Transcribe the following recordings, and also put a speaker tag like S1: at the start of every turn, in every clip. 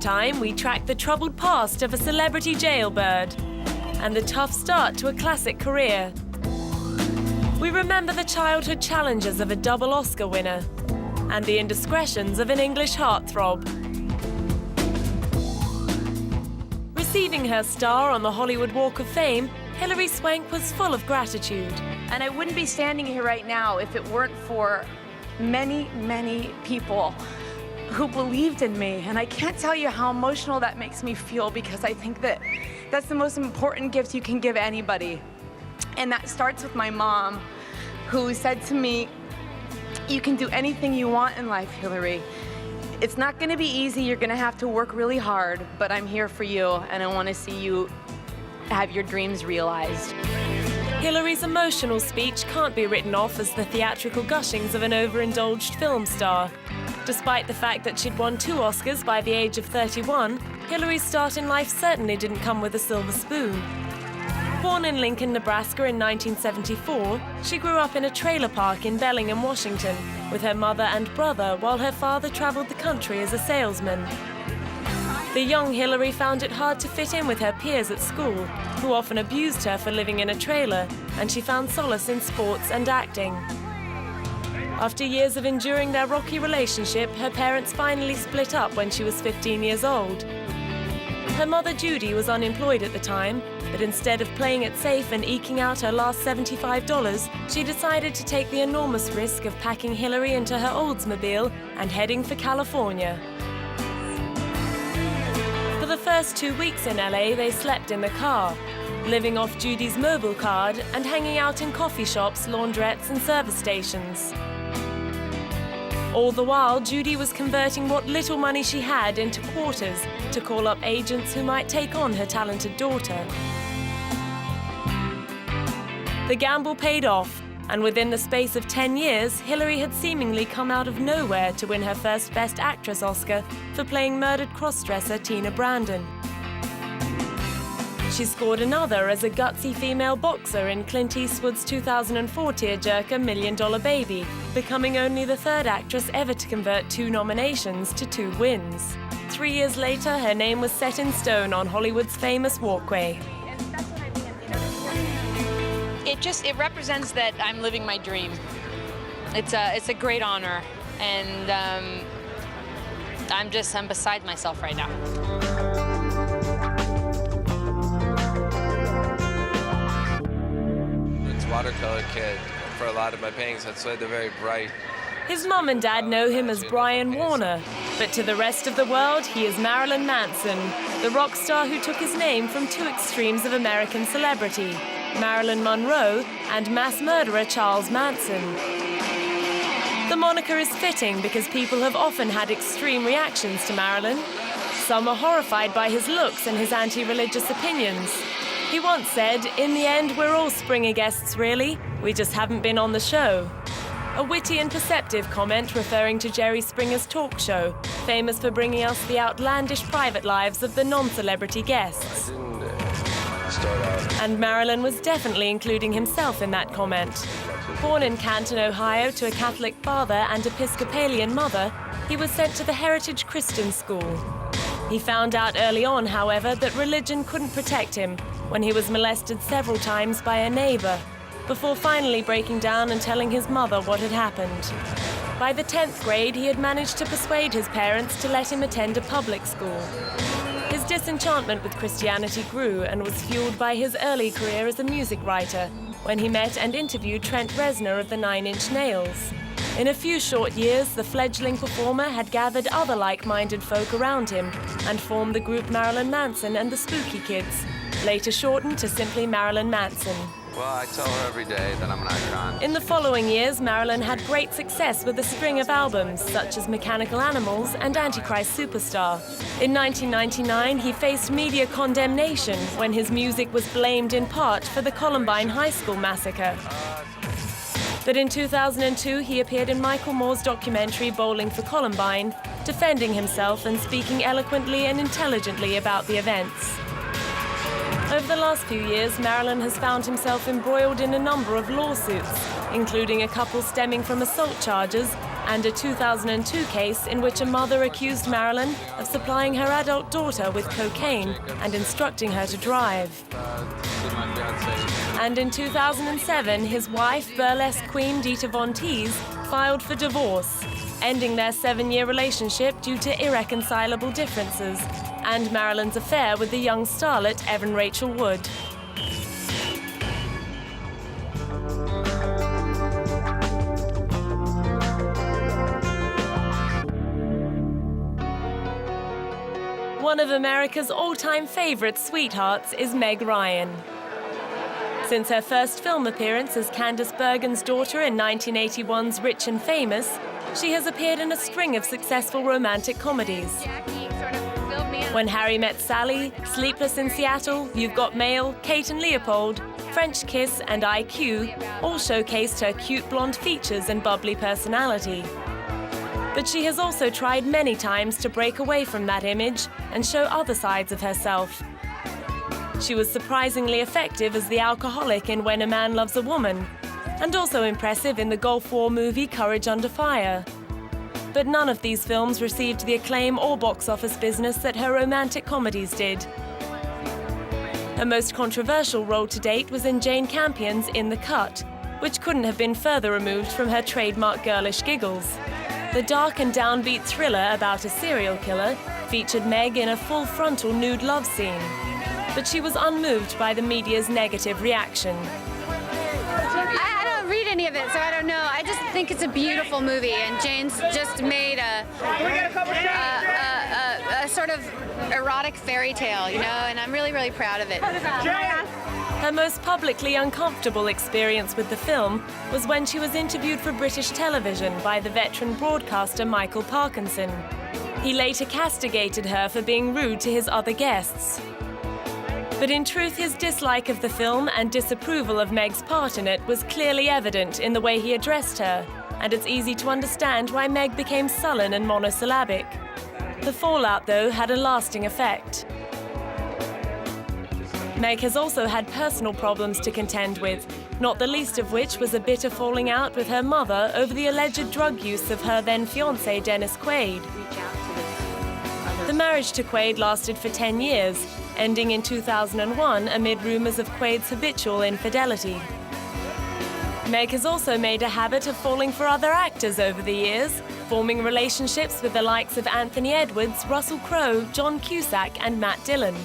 S1: time, we track the troubled past of a celebrity jailbird and the tough start to a classic career. We remember the childhood challenges of a double Oscar winner and the indiscretions of an English heartthrob. Receiving her star on the Hollywood Walk of Fame, Hilary Swank was full of gratitude.
S2: And I wouldn't be standing here right now if it weren't for many, many people who believed in me. And I can't tell you how emotional that makes me feel, because I think that that's the most important gift you can give anybody. And that starts with my mom, who said to me, "You can do anything you want in life, Hilary. It's not gonna be easy, you're gonna have to work really hard, but I'm here for you, and I wanna see you have your dreams realized."
S1: Hilary's emotional speech can't be written off as the theatrical gushings of an overindulged film star. Despite the fact that she'd won 2 Oscars by the age of 31, Hilary's start in life certainly didn't come with a silver spoon. Born in Lincoln, Nebraska in 1974, she grew up in a trailer park in Bellingham, Washington, with her mother and brother while her father traveled the country as a salesman. The young Hilary found it hard to fit in with her peers at school, who often abused her for living in a trailer, and she found solace in sports and acting. After years of enduring their rocky relationship, her parents finally split up when she was 15 years old. Her mother, Judy, was unemployed at the time, but instead of playing it safe and eking out her last $75, she decided to take the enormous risk of packing Hilary into her Oldsmobile and heading for California. For the first 2 weeks in LA, they slept in the car, living off Judy's mobile card and hanging out in coffee shops, laundrettes, and service stations. All the while, Judy was converting what little money she had into quarters to call up agents who might take on her talented daughter. The gamble paid off, and within the space of 10 years, Hilary had seemingly come out of nowhere to win her first Best Actress Oscar for playing murdered crossdresser Tina Brandon. She scored another as a gutsy female boxer in Clint Eastwood's 2004 tearjerker $1 Million Baby, becoming only the 3rd actress ever to convert 2 nominations to 2 wins. 3 years later, her name was set in stone on Hollywood's famous walkway.
S2: It represents that I'm living my dream. It's a great honor, and I'm beside myself right now.
S3: Watercolor kid for a lot of my paintings. That's why they're very bright.
S1: His mom and dad know him as Brian Warner, but to the rest of the world, he is Marilyn Manson, the rock star who took his name from 2 extremes of American celebrity, Marilyn Monroe and mass murderer Charles Manson. The moniker is fitting because people have often had extreme reactions to Marilyn. Some are horrified by his looks and his anti-religious opinions. He once said, "In the end, we're all Springer guests, really. We just haven't been on the show." A witty and perceptive comment referring to Jerry Springer's talk show, famous for bringing us the outlandish private lives of the non-celebrity guests. And Marilyn was definitely including himself in that comment. Born in Canton, Ohio, to a Catholic father and Episcopalian mother, he was sent to the Heritage Christian School. He found out early on, however, that religion couldn't protect him when he was molested several times by a neighbor, before finally breaking down and telling his mother what had happened. By the 10th grade, he had managed to persuade his parents to let him attend a public school. His disenchantment with Christianity grew and was fueled by his early career as a music writer, when he met and interviewed Trent Reznor of the Nine Inch Nails. In a few short years, the fledgling performer had gathered other like-minded folk around him and formed the group Marilyn Manson and the Spooky Kids, later shortened to simply Marilyn Manson.
S3: Well, I tell her every day that I'm an icon.
S1: In the following years, Marilyn had great success with a string of albums, such as Mechanical Animals and Antichrist Superstar. In 1999, he faced media condemnation when his music was blamed in part for the Columbine High School massacre. But in 2002, he appeared in Michael Moore's documentary Bowling for Columbine, defending himself and speaking eloquently and intelligently about the events. Over the last few years, Marilyn has found himself embroiled in a number of lawsuits, including a couple stemming from assault charges and a 2002 case in which a mother accused Marilyn of supplying her adult daughter with cocaine and instructing her to drive. And in 2007, his wife, burlesque queen Dita Von Teese, filed for divorce, ending their 7-year relationship due to irreconcilable differences, and Marilyn's affair with the young starlet Evan Rachel Wood. One of America's all-time favorite sweethearts is Meg Ryan. Since her first film appearance as Candice Bergen's daughter in 1981's Rich and Famous, she has appeared in a string of successful romantic comedies. When Harry Met Sally, Sleepless in Seattle, You've Got Mail, Kate and Leopold, French Kiss, and IQ all showcased her cute blonde features and bubbly personality. But she has also tried many times to break away from that image and show other sides of herself. She was surprisingly effective as the alcoholic in When a Man Loves a Woman, and also impressive in the Gulf War movie Courage Under Fire. But none of these films received the acclaim or box office business that her romantic comedies did. Her most controversial role to date was in Jane Campion's In the Cut, which couldn't have been further removed from her trademark girlish giggles. The dark and downbeat thriller about a serial killer featured Meg in a full frontal nude love scene, but she was unmoved by the media's negative reaction.
S4: I don't read any of it, so I don't know. I just think it's a beautiful movie, and Jane's just made a sort of erotic fairy tale, you know, and I'm really, really proud of it.
S1: Her most publicly uncomfortable experience with the film was when she was interviewed for British television by the veteran broadcaster Michael Parkinson. He later castigated her for being rude to his other guests. But in truth, his dislike of the film and disapproval of Meg's part in it was clearly evident in the way he addressed her, and it's easy to understand why Meg became sullen and monosyllabic. The fallout, though, had a lasting effect. Meg has also had personal problems to contend with, not the least of which was a bitter falling out with her mother over the alleged drug use of her then-fiancé Dennis Quaid. The marriage to Quaid lasted for 10 years, ending in 2001 amid rumors of Quaid's habitual infidelity. Meg has also made a habit of falling for other actors over the years, forming relationships with the likes of Anthony Edwards, Russell Crowe, John Cusack, and Matt Dillon.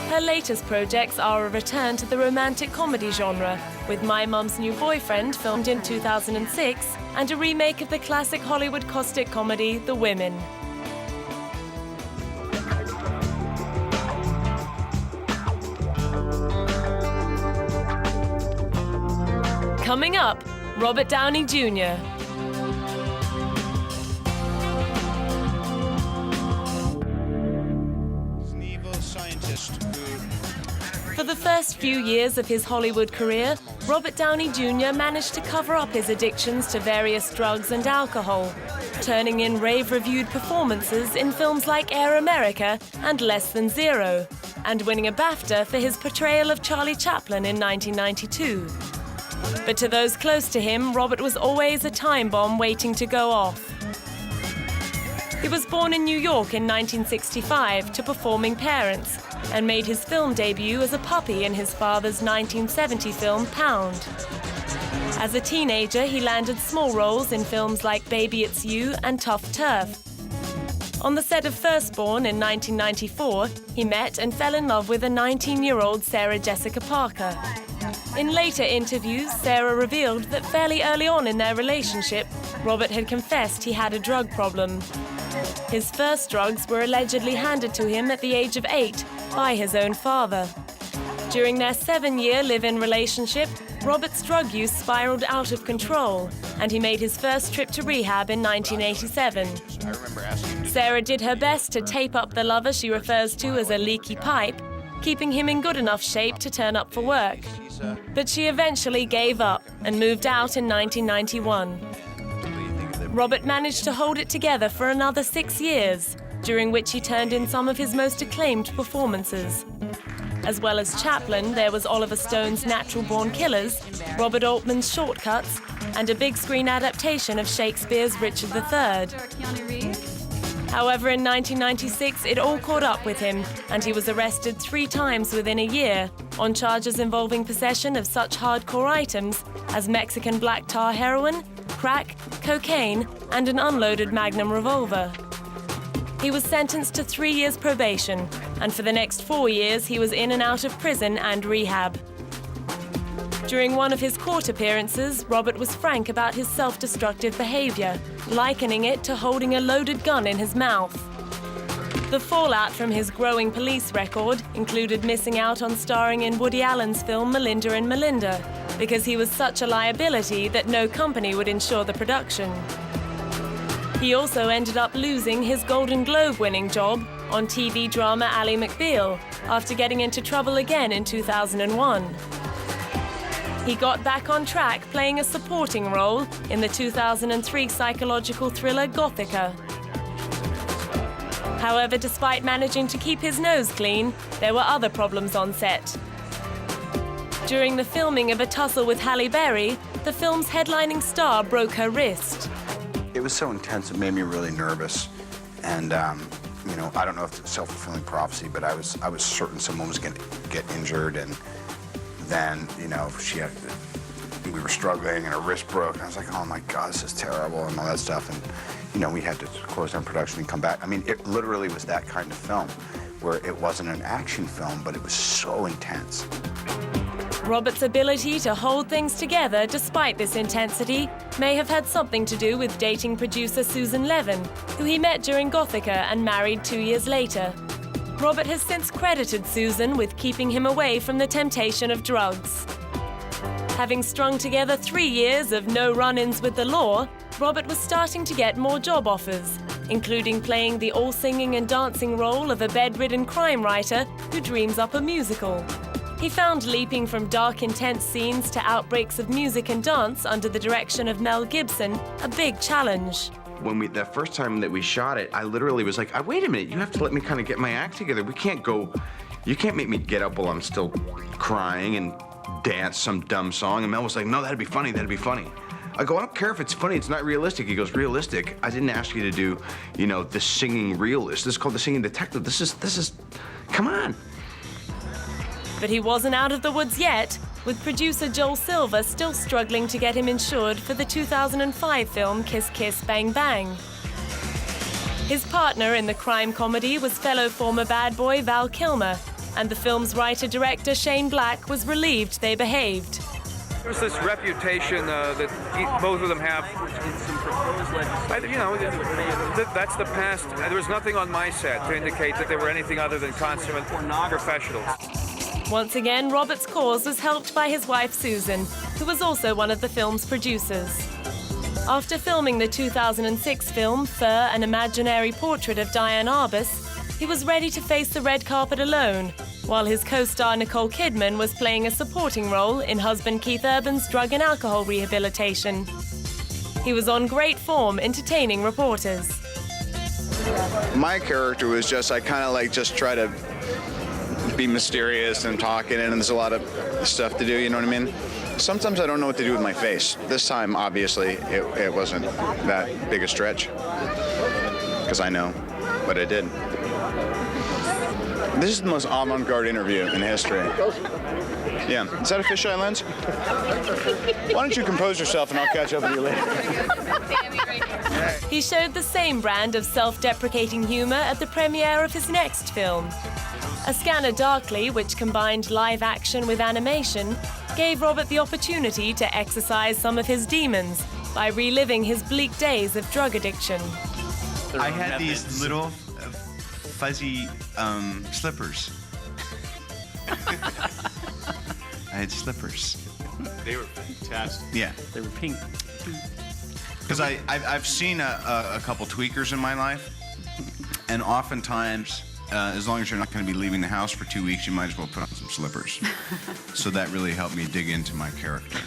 S1: Her latest projects are a return to the romantic comedy genre, with My Mum's New Boyfriend, filmed in 2006, and a remake of the classic Hollywood caustic comedy, The Women. Coming up, Robert Downey Jr. For the first few years of his Hollywood career, Robert Downey Jr. managed to cover up his addictions to various drugs and alcohol, turning in rave-reviewed performances in films like Air America and Less Than Zero, and winning a BAFTA for his portrayal of Charlie Chaplin in 1992. But to those close to him, Robert was always a time bomb waiting to go off. He was born in New York in 1965 to performing parents, and made his film debut as a puppy in his father's 1970 film Pound. As a teenager, he landed small roles in films like Baby It's You and Tough Turf. On the set of Firstborn in 1994, he met and fell in love with a 19-year-old Sarah Jessica Parker. In later interviews, Sarah revealed that fairly early on in their relationship, Robert had confessed he had a drug problem. His first drugs were allegedly handed to him at the age of 8 by his own father. During their 7-year live-in relationship, Robert's drug use spiraled out of control, and he made his first trip to rehab in 1987. Sarah did her best to tape up the lover she refers to as a leaky pipe, keeping him in good enough shape to turn up for work. But she eventually gave up and moved out in 1991. Robert managed to hold it together for another 6 years, during which he turned in some of his most acclaimed performances. As well as Chaplin, there was Oliver Stone's Natural Born Killers, Robert Altman's Shortcuts, and a big-screen adaptation of Shakespeare's Richard III. However, in 1996, it all caught up with him, and he was arrested 3 times within a year on charges involving possession of such hardcore items as Mexican black tar heroin, crack, cocaine, and an unloaded Magnum revolver. He was sentenced to 3 years probation, and for the next 4 years he was in and out of prison and rehab. During one of his court appearances, Robert was frank about his self-destructive behavior, likening it to holding a loaded gun in his mouth. The fallout from his growing police record included missing out on starring in Woody Allen's film Melinda and Melinda, because he was such a liability that no company would insure the production. He also ended up losing his Golden Globe-winning job on TV drama Ally McBeal after getting into trouble again in 2001. He got back on track playing a supporting role in the 2003 psychological thriller Gothica. However, despite managing to keep his nose clean, there were other problems on set. During the filming of A Tussle with Halle Berry, the film's headlining star broke her wrist.
S5: It was so intense, it made me really nervous. And, you know, I don't know if it's a self-fulfilling prophecy, but I was certain someone was going to get injured. And then, you know, we were struggling and her wrist broke. And I was like, oh my God, this is terrible and all that stuff. And, you know, we had to close down production and come back. I mean, it literally was that kind of film where it wasn't an action film, but it was so intense.
S1: Robert's ability to hold things together despite this intensity may have had something to do with dating producer Susan Levin, who he met during Gothica and married 2 years later. Robert has since credited Susan with keeping him away from the temptation of drugs. Having strung together 3 years of no run-ins with the law, Robert was starting to get more job offers, including playing the all-singing and dancing role of a bedridden crime writer who dreams up a musical. He found leaping from dark, intense scenes to outbreaks of music and dance under the direction of Mel Gibson a big challenge.
S6: When that first time that we shot it, I literally was like, wait a minute, you have to let me kind of get my act together. You can't make me get up while I'm still crying and dance some dumb song. And Mel was like, no, that'd be funny, that'd be funny. I go, I don't care if it's funny, it's not realistic. He goes, realistic? I didn't ask you to do, you know, the singing realist. This is called the singing detective. This is, come on.
S1: But he wasn't out of the woods yet, with producer Joel Silver still struggling to get him insured for the 2005 film Kiss Kiss Bang Bang. His partner in the crime comedy was fellow former bad boy Val Kilmer, and the film's writer-director Shane Black was relieved they behaved.
S7: There's this reputation that both of them have. You know, that's the past. There was nothing on my set to indicate that they were anything other than consummate professionals.
S1: Once again, Robert's cause was helped by his wife Susan, who was also one of the film's producers. After filming the 2006 film Fur, An Imaginary Portrait of Diane Arbus, he was ready to face the red carpet alone, while his co-star Nicole Kidman was playing a supporting role in husband Keith Urban's drug and alcohol rehabilitation. He was on great form entertaining reporters.
S8: My character was just, I kind of like just try to be mysterious and talking, and there's a lot of stuff to do, you know what I mean? Sometimes I don't know what to do with my face. This time, obviously, it wasn't that big a stretch, because I know what I did. This is the most avant-garde interview in history. Yeah, is that a fisheye lens? Why don't you compose yourself and I'll catch up with you later.
S1: He showed the same brand of self-deprecating humor at the premiere of his next film. A Scanner Darkly, which combined live action with animation, gave Robert the opportunity to exercise some of his demons by reliving his bleak days of drug addiction.
S9: I had these little fuzzy slippers. I had slippers.
S10: They were fantastic.
S9: Yeah.
S10: They were pink.
S9: Because I've seen a couple tweakers in my life, and oftentimes, as long as you're not going to be leaving the house for 2 weeks, you might as well put on some slippers. So that really helped me dig into my character,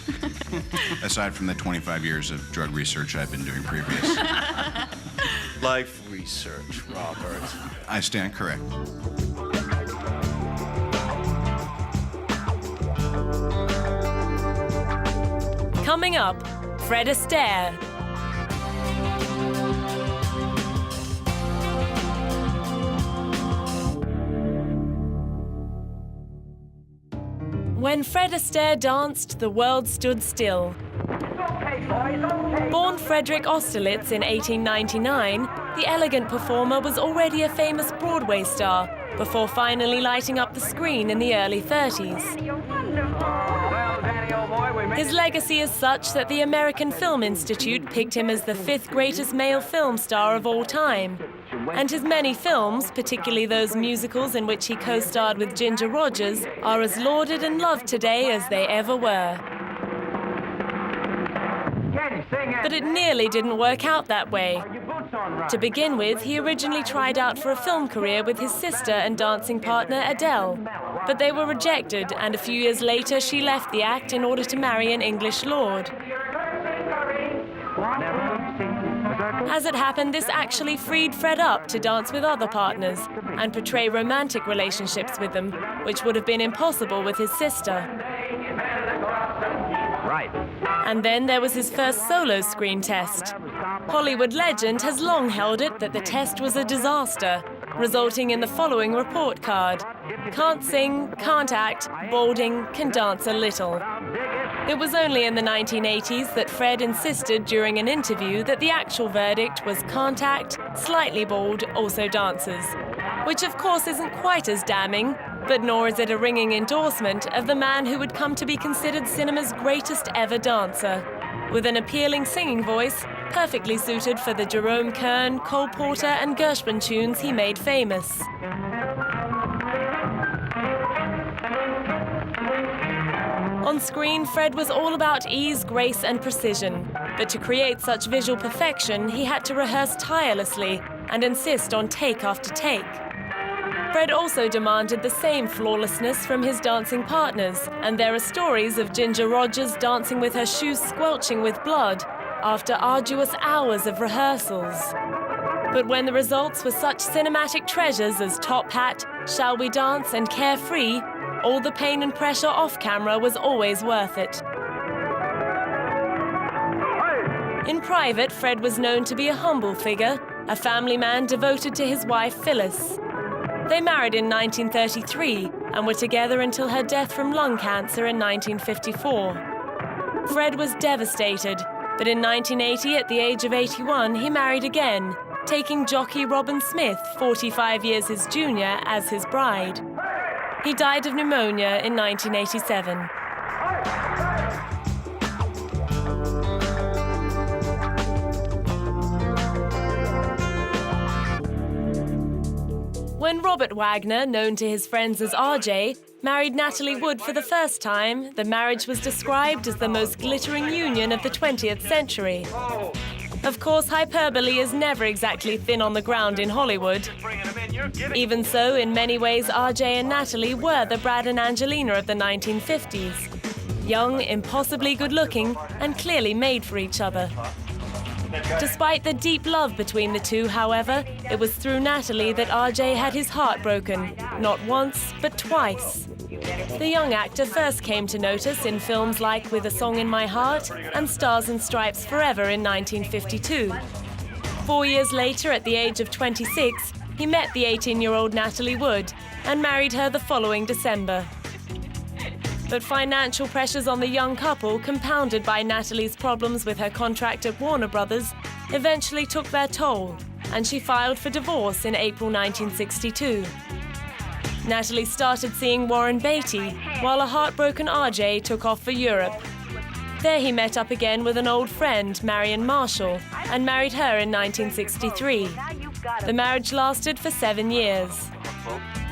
S9: aside from the 25 years of drug research I've been doing previous.
S10: Life research, Robert.
S9: I stand correct.
S1: Coming up, Fred Astaire. When Fred Astaire danced, the world stood still. Born Frederick Austerlitz in 1899, the elegant performer was already a famous Broadway star before finally lighting up the screen in the early 30s. His legacy is such that the American Film Institute picked him as the 5th greatest male film star of all time. And his many films, particularly those musicals in which he co-starred with Ginger Rogers, are as lauded and loved today as they ever were. But it nearly didn't work out that way. To begin with, he originally tried out for a film career with his sister and dancing partner Adele. But they were rejected, and a few years later she left the act in order to marry an English lord. As it happened, this actually freed Fred up to dance with other partners and portray romantic relationships with them, which would have been impossible with his sister. And then there was his first solo screen test. Hollywood legend has long held it that the test was a disaster, resulting in the following report card: can't sing, can't act, balding, can dance a little. It was only in the 1980s that Fred insisted during an interview that the actual verdict was can't act, slightly bald, also dances. Which of course isn't quite as damning, but nor is it a ringing endorsement of the man who would come to be considered cinema's greatest ever dancer. With an appealing singing voice, perfectly suited for the Jerome Kern, Cole Porter and Gershwin tunes he made famous. On screen, Fred was all about ease, grace and precision. But to create such visual perfection, he had to rehearse tirelessly and insist on take after take. Fred also demanded the same flawlessness from his dancing partners, and there are stories of Ginger Rogers dancing with her shoes squelching with blood after arduous hours of rehearsals. But when the results were such cinematic treasures as Top Hat, Shall We Dance and Carefree, all the pain and pressure off camera was always worth it. In private, Fred was known to be a humble figure, a family man devoted to his wife Phyllis. They married in 1933 and were together until her death from lung cancer in 1954. Fred was devastated, but in 1980, at the age of 81, he married again, taking jockey Robin Smith, 45 years his junior, as his bride. He died of pneumonia in 1987. When Robert Wagner, known to his friends as RJ, married Natalie Wood for the first time, the marriage was described as the most glittering union of the 20th century. Of course, hyperbole is never exactly thin on the ground in Hollywood. Even so, in many ways, RJ and Natalie were the Brad and Angelina of the 1950s. Young, impossibly good-looking, and clearly made for each other. Despite the deep love between the two, however, it was through Natalie that RJ had his heart broken, not once, but twice. The young actor first came to notice in films like With a Song in My Heart and Stars and Stripes Forever in 1952. 4 years later, at the age of 26, he met the 18-year-old Natalie Wood and married her the following December. But financial pressures on the young couple, compounded by Natalie's problems with her contract at Warner Brothers, eventually took their toll, and she filed for divorce in April 1962. Natalie started seeing Warren Beatty, while a heartbroken RJ took off for Europe. There he met up again with an old friend, Marion Marshall, and married her in 1963. The marriage lasted for 7 years.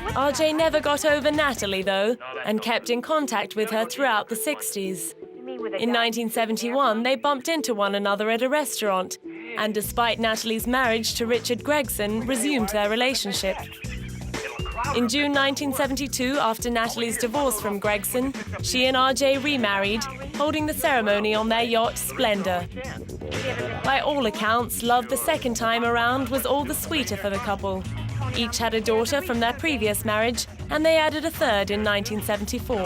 S1: RJ never got over Natalie, though, and kept in contact with her throughout the 60s. In 1971, they bumped into one another at a restaurant, and despite Natalie's marriage to Richard Gregson, resumed their relationship. In June 1972, after Natalie's divorce from Gregson, she and RJ remarried, holding the ceremony on their yacht Splendor. By all accounts, love the second time around was all the sweeter for the couple. Each had a daughter from their previous marriage, and they added a third in 1974.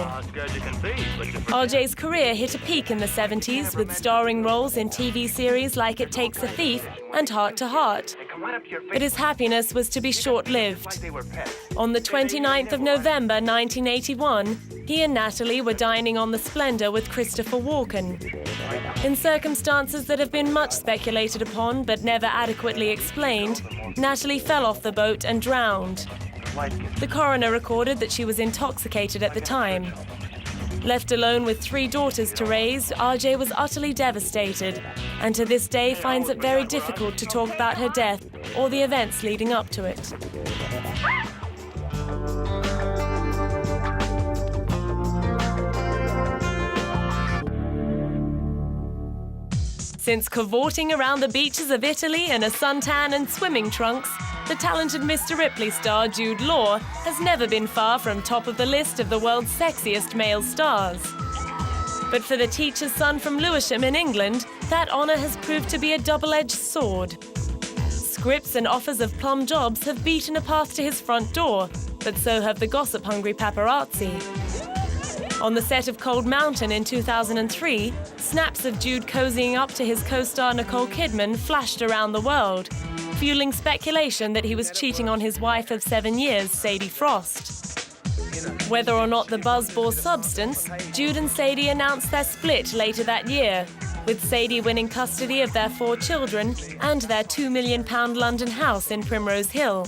S1: RJ's career hit a peak in the 70s with starring roles in TV series like It Takes a Thief and Heart to Heart. But his happiness was to be short-lived. On the 29th of November 1981, he and Natalie were dining on the Splendor with Christopher Walken. In circumstances that have been much speculated upon but never adequately explained, Natalie fell off the boat and drowned. The coroner recorded that she was intoxicated at the time. Left alone with 3 daughters to raise, RJ was utterly devastated, and to this day finds it very difficult to talk about her death or the events leading up to it. Since cavorting around the beaches of Italy in a suntan and swimming trunks, the talented Mr. Ripley star Jude Law has never been far from top of the list of the world's sexiest male stars. But for the teacher's son from Lewisham in England, that honour has proved to be a double-edged sword. Scripts and offers of plum jobs have beaten a path to his front door, but so have the gossip-hungry paparazzi. On the set of Cold Mountain in 2003, snaps of Jude cozying up to his co-star Nicole Kidman flashed around the world, fueling speculation that he was cheating on his wife of 7 years, Sadie Frost. Whether or not the buzz bore substance, Jude and Sadie announced their split later that year, with Sadie winning custody of their 4 children and their £2 million London house in Primrose Hill.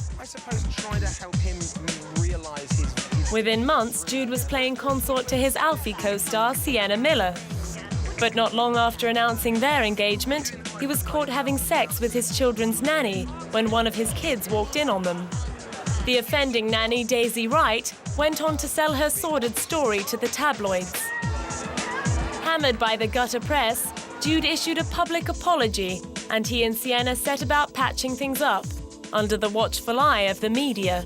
S1: Within months, Jude was playing consort to his Alfie co-star Sienna Miller. But not long after announcing their engagement, he was caught having sex with his children's nanny when one of his kids walked in on them. The offending nanny, Daisy Wright, went on to sell her sordid story to the tabloids. Hammered by the gutter press, Jude issued a public apology, and he and Sienna set about patching things up, under the watchful eye of the media.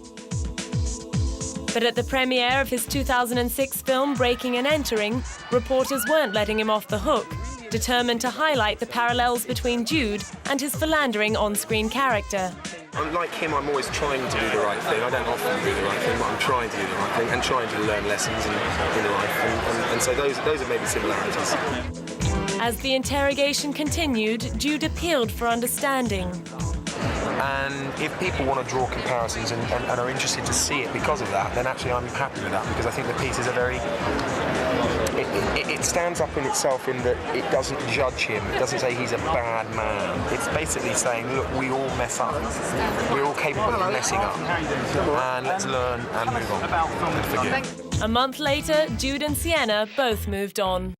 S1: But at the premiere of his 2006 film Breaking and Entering, reporters weren't letting him off the hook, determined to highlight the parallels between Jude and his philandering on-screen character.
S11: Like him, I'm always trying to do the right thing. I don't often do the right thing, but I'm trying to do the right thing and trying to learn lessons in life. And so those are maybe similarities.
S1: As the interrogation continued, Jude appealed for understanding.
S11: And if people want to draw comparisons and are interested to see it because of that, then actually I'm happy with that, because I think the pieces are very... It stands up in itself in that it doesn't judge him. It doesn't say he's a bad man. It's basically saying, look, we all mess up. We're all capable of messing up. And let's learn and move on and forgive.
S1: A month later, Jude and Sienna both moved on.